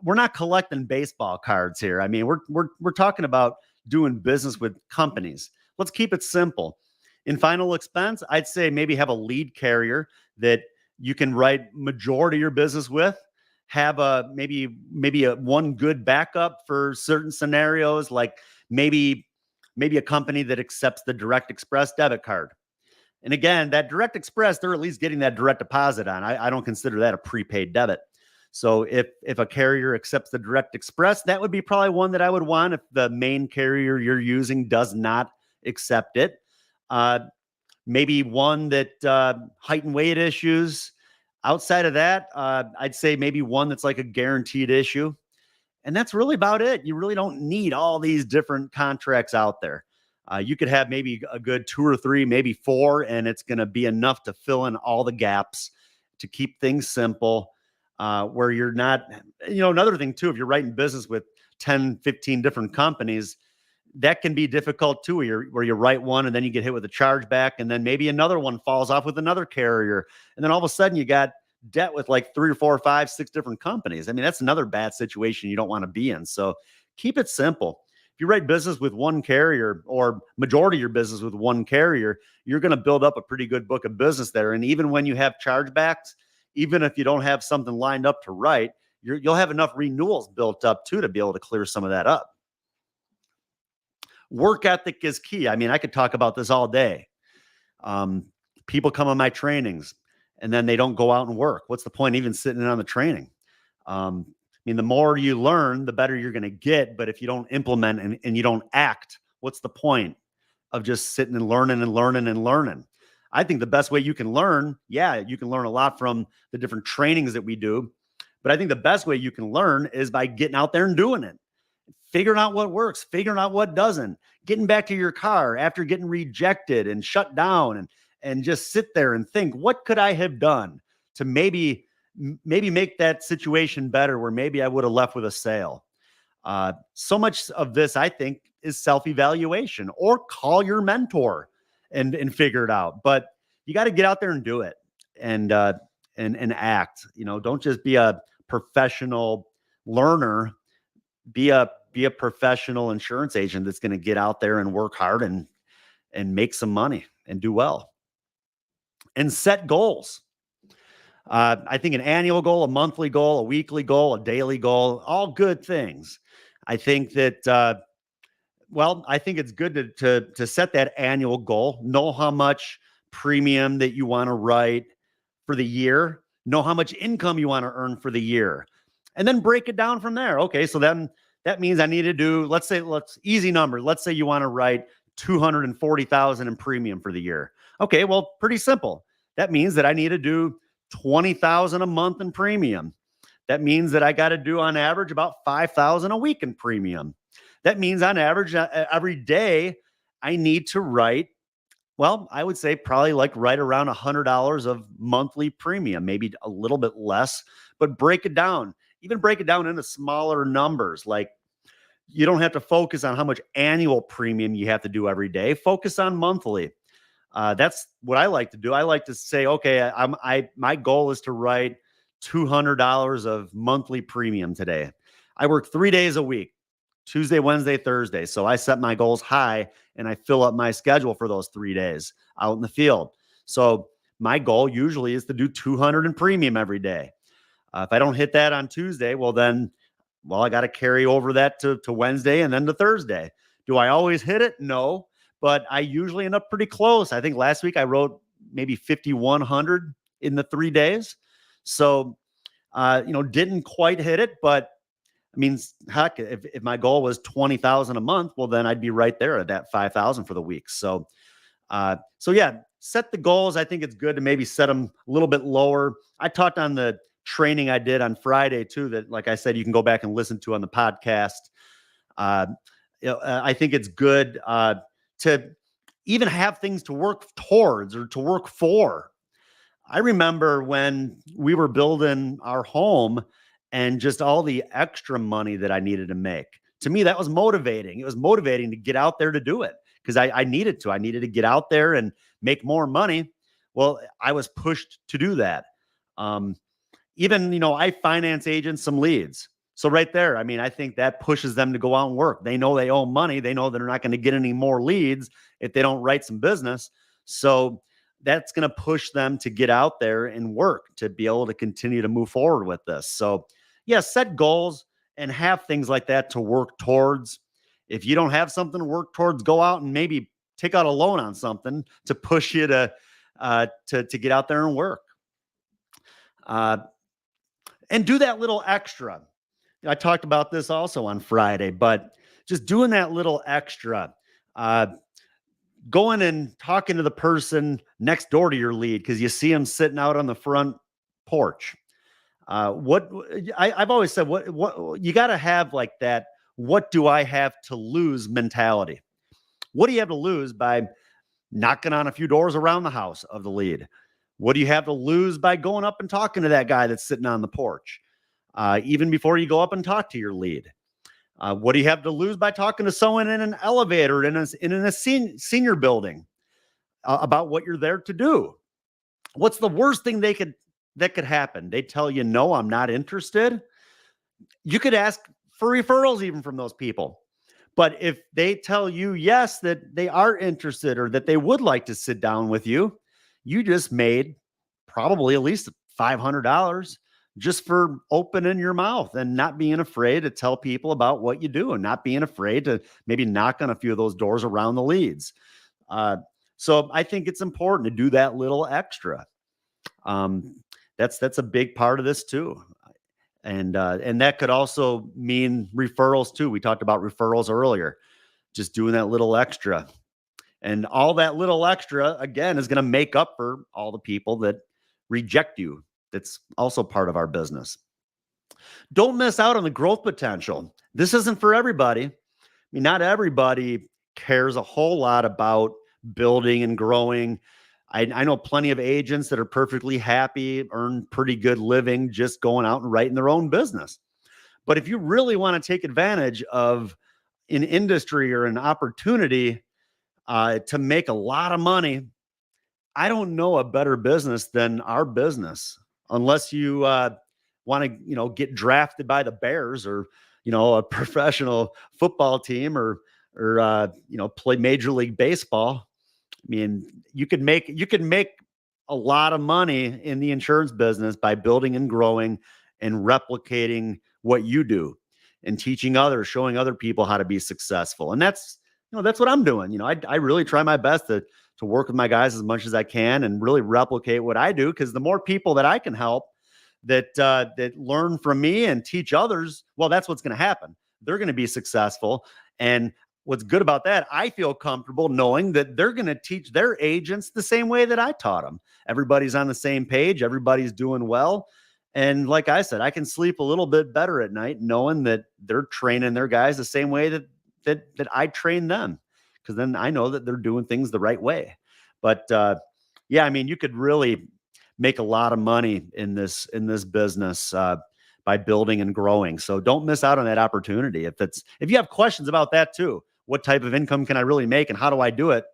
we're not collecting baseball cards here. I mean, we're talking about doing business with companies. Let's keep it simple. In final expense, I'd say maybe have a lead carrier that you can write majority of your business with. Have a maybe a one good backup for certain scenarios, like maybe a company that accepts the Direct Express debit card. And again, that Direct Express, they're at least getting that direct deposit on. I don't consider that a prepaid debit. So if a carrier accepts the Direct Express, that would be probably one that I would want if the main carrier you're using does not accept it. Maybe one that height and weight issues. Outside of that, I'd say maybe one that's like a guaranteed issue. And that's really about it. You really don't need all these different contracts out there. You could have maybe a good 2 or 3, maybe 4, and it's going to be enough to fill in all the gaps, to keep things simple, where you're not, another thing too, if you're writing business with 10, 15 different companies, that can be difficult too, where you write one and then you get hit with a chargeback, and then maybe another one falls off with another carrier. And then all of a sudden you got debt with like 3 or 4 or 5, 6 different companies. I mean, that's another bad situation you don't want to be in. So keep it simple. If you write business with one carrier, or majority of your business with one carrier, you're going to build up a pretty good book of business there. And even when you have chargebacks, even if you don't have something lined up to write, you'll have enough renewals built up too to be able to clear some of that up. Work ethic is key. I mean, I could talk about this all day. People come on my trainings and then they don't go out and work. What's the point even sitting in on the training? I mean, the more you learn, the better you're going to get. But if you don't implement and you don't act, what's the point of just sitting and learning and learning and learning? I think the best way you can learn, you can learn a lot from the different trainings that we do. But I think the best way you can learn is by getting out there and doing it. Figuring out what works, figuring out what doesn't, getting back to your car after getting rejected and shut down, and just sit there and think, what could I have done to maybe make that situation better, where maybe I would have left with a sale. So much of this, I think, is self-evaluation, or call your mentor and figure it out. But you got to get out there and do it and act. Don't just be a professional learner, be a professional insurance agent that's going to get out there and work hard and make some money and do well. And set goals. I think an annual goal, a monthly goal, a weekly goal, a daily goal, all good things. I think that I think it's good to set that annual goal, know how much premium that you want to write for the year, know how much income you want to earn for the year, and then break it down from there. Okay, so then that means I need to do, let's easy number. Let's say you want to write 240,000 in premium for the year. Okay, well, pretty simple. That means that I need to do 20,000 a month in premium. That means that I got to do on average about 5,000 a week in premium. That means on average every day I need to write, well, I would say probably like right around $100 of monthly premium, maybe a little bit less, but break it down, even break it down into smaller numbers. Like, you don't have to focus on how much annual premium you have to do every day. Focus on monthly. That's what I like to do. I like to say, okay, my goal is to write $200 of monthly premium today. I work 3 days a week, Tuesday, Wednesday, Thursday. So I set my goals high and I fill up my schedule for those 3 days out in the field. So my goal usually is to do 200 in premium every day. If I don't hit that on Tuesday, I got to carry over that to Wednesday and then to Thursday. Do I always hit it? No, but I usually end up pretty close. I think last week I wrote maybe 5,100 in the 3 days. So, didn't quite hit it, but I mean, heck, if my goal was 20,000 a month, well, then I'd be right there at that 5,000 for the week. So yeah, set the goals. I think it's good to maybe set them a little bit lower. I talked on the training I did on Friday too, that, like I said, you can go back and listen to on the podcast. I think it's good to even have things to work towards or to work for. I remember when we were building our home and just all the extra money that I needed to make. To me, that was motivating. It was motivating to get out there to do it because I needed to. I needed to get out there and make more money. Well, I was pushed to do that. I finance agents some leads. So right there, I mean, I think that pushes them to go out and work. They know they owe money. They know they're not going to get any more leads if they don't write some business. So that's going to push them to get out there and work to be able to continue to move forward with this. So yeah, set goals and have things like that to work towards. If you don't have something to work towards, go out and maybe take out a loan on something to push you to get out there and work. And do that little extra. I talked about this also on Friday, but just doing that little extra, going and talking to the person next door to your lead because you see them sitting out on the front porch. I've always said, what you got to have like that. What do I have to lose mentality? What do you have to lose by knocking on a few doors around the house of the lead? What do you have to lose by going up and talking to that guy that's sitting on the porch? Even before you go up and talk to your lead. What do you have to lose by talking to someone in an elevator in a senior building about what you're there to do? What's the worst thing that could happen? They tell you, no, I'm not interested. You could ask for referrals even from those people. But if they tell you, yes, that they are interested or that they would like to sit down with you, you just made probably at least $500 just for opening your mouth and not being afraid to tell people about what you do and not being afraid to maybe knock on a few of those doors around the leads. So I think it's important to do that little extra. That's a big part of this too. And that could also mean referrals too. We talked about referrals earlier, just doing that little extra. And all that little extra, again, is going to make up for all the people that reject you. That's also part of our business. Don't miss out on the growth potential. This isn't for everybody. I mean, not everybody cares a whole lot about building and growing. I know plenty of agents that are perfectly happy, earn pretty good living, just going out and writing their own business. But if you really want to take advantage of an industry or an opportunity to make a lot of money, I don't know a better business than our business, unless you want to, get drafted by the Bears or, a professional football team or play Major League Baseball. I mean, you could make a lot of money in the insurance business by building and growing and replicating what you do and teaching others, showing other people how to be successful. And that's what I'm doing. I really try my best to work with my guys as much as I can and really replicate what I do. Because the more people that I can help that learn from me and teach others, well, that's what's going to happen. They're going to be successful. And what's good about that, I feel comfortable knowing that they're going to teach their agents the same way that I taught them. Everybody's on the same page. Everybody's doing well. And like I said, I can sleep a little bit better at night knowing that they're training their guys the same way that I train them, because then I know that they're doing things the right way. But yeah, I mean, you could really make a lot of money in this business by building and growing. So don't miss out on that opportunity. If you have questions about that too, what type of income can I really make and how do I do it?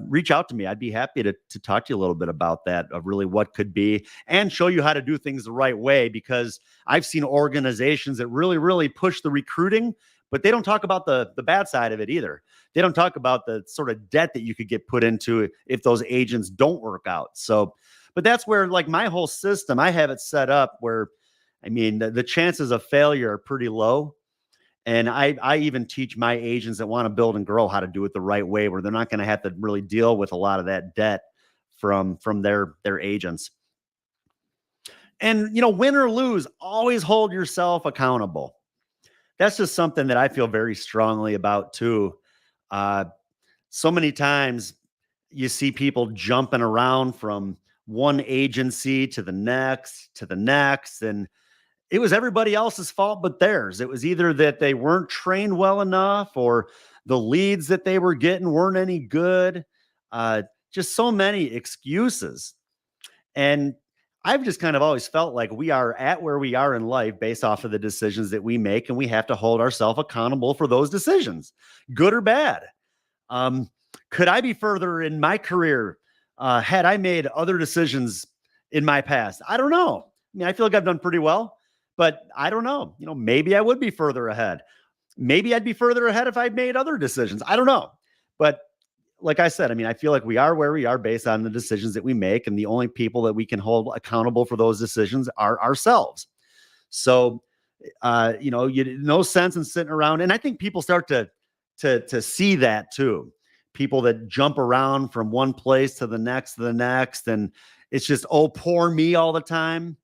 Reach out to me. I'd be happy to talk to you a little bit about that, of really what could be, and show you how to do things the right way, because I've seen organizations that really, really push the recruiting, but they don't talk about the bad side of it either. They don't talk about the sort of debt that you could get put into if those agents don't work out. So, but that's where, like, my whole system, I have it set up where, I mean, the chances of failure are pretty low. And I even teach my agents that want to build and grow how to do it the right way, where they're not going to have to really deal with a lot of that debt from their agents. And, win or lose, always hold yourself accountable. That's just something that I feel very strongly about too. So many times you see people jumping around from one agency to the next, and it was everybody else's fault but theirs. It was either that they weren't trained well enough, or the leads that they were getting weren't any good. Just so many excuses. And I've just kind of always felt like we are at where we are in life based off of the decisions that we make, and we have to hold ourselves accountable for those decisions, good or bad. Could I be further in my career had I made other decisions in my past? I don't know. I mean, I feel like I've done pretty well, but I don't know. Maybe I would be further ahead. Maybe I'd be further ahead if I'd made other decisions. I don't know. But like I said, I mean, I feel like we are where we are based on the decisions that we make, and the only people that we can hold accountable for those decisions are ourselves. So, no sense in sitting around. And I think people start to see that too. People that jump around from one place to the next, and it's just, oh, poor me all the time.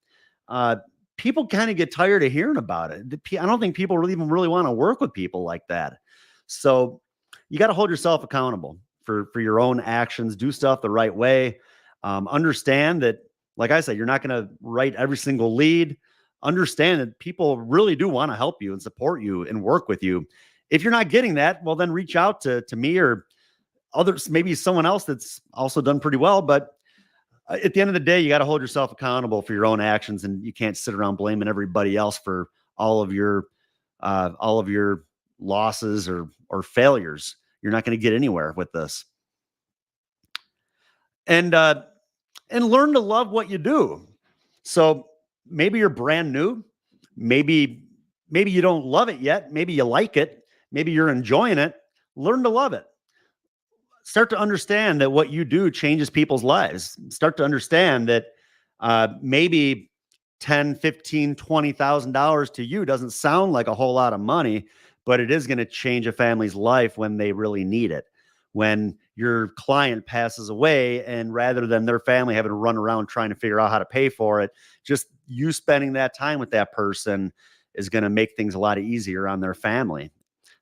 People kind of get tired of hearing about it. I don't think people really want to work with people like that. So you got to hold yourself accountable for your own actions. Do stuff the right way. Understand that, like I said, you're not going to write every single lead. Understand that people really do want to help you and support you and work with you. If you're not getting that, well, then reach out to me or others, maybe someone else that's also done pretty well. But at the end of the day, you got to hold yourself accountable for your own actions, and you can't sit around blaming everybody else for all of your losses or failures. You're not going to get anywhere with this. And learn to love what you do. So maybe you're brand new. Maybe you don't love it yet. Maybe you like it. Maybe you're enjoying it. Learn to love it. Start to understand that what you do changes people's lives. Start to understand that maybe $10,000, $15,000, $20,000 to you doesn't sound like a whole lot of money, but it is going to change a family's life when they really need it. When your client passes away, and rather than their family having to run around trying to figure out how to pay for it, just you spending that time with that person is going to make things a lot easier on their family.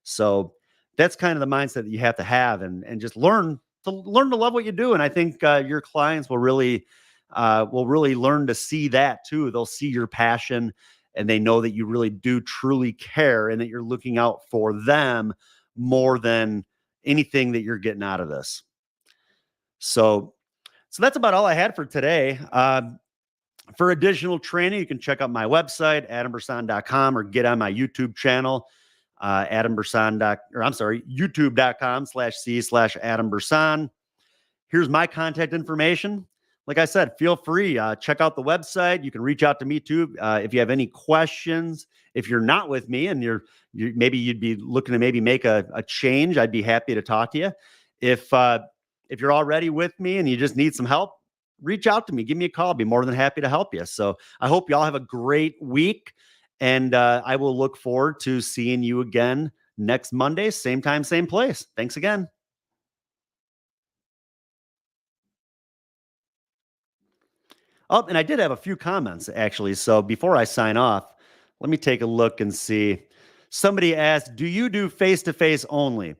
So that's kind of the mindset that you have to have, and just learn to love what you do. And I think your clients will really learn to see that too. They'll see your passion, and they know that you really do truly care, and that you're looking out for them more than anything that you're getting out of this. So that's about all I had for today. For additional training, you can check out my website, adambrisson.com, or get on my YouTube channel, youtube.com/c/Adam Brisson. Here's my contact information. like I said, feel free. Check out the website. You can reach out to me too if you have any questions. If you're not with me and maybe you'd be looking to maybe make a change, I'd be happy to talk to you. If you're already with me and you just need some help, reach out to me. Give me a call. I'll be more than happy to help you. So I hope you all have a great week, and I will look forward to seeing you again next Monday, same time, same place. Thanks again. Oh, and I did have a few comments actually. So before I sign off, let me take a look and see. Somebody asked, "Do you do face to face only?"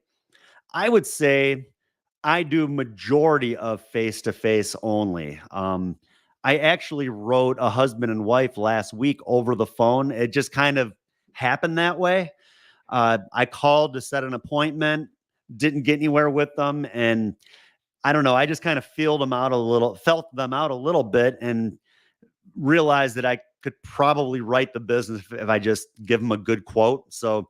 I would say I do majority of face to face only. I actually wrote a husband and wife last week over the phone. It just kind of happened that way. I called to set an appointment, didn't get anywhere with them, and I don't know. I just kind of felt them out a little bit, and realized that I could probably write the business if I just give them a good quote. So,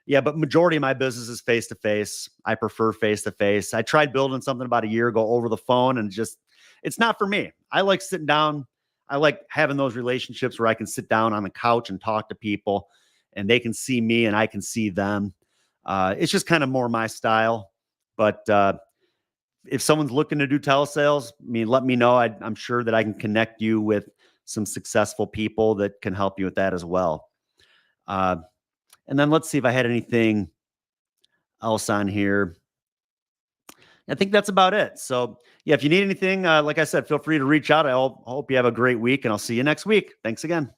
yeah, but majority of my business is face to face. I prefer face to face. I tried building something about a year ago over the phone, and just it's not for me. I like sitting down. I like having those relationships where I can sit down on the couch and talk to people, and they can see me and I can see them. It's just kind of more my style. But if someone's looking to do telesales, I mean, let me know. I'm sure that I can connect you with some successful people that can help you with that as well. Uh, and then let's see if I had anything else on here. I think that's about it. So, yeah, if you need anything, like I said, feel free to reach out. I hope you have a great week, and I'll see you next week. Thanks again.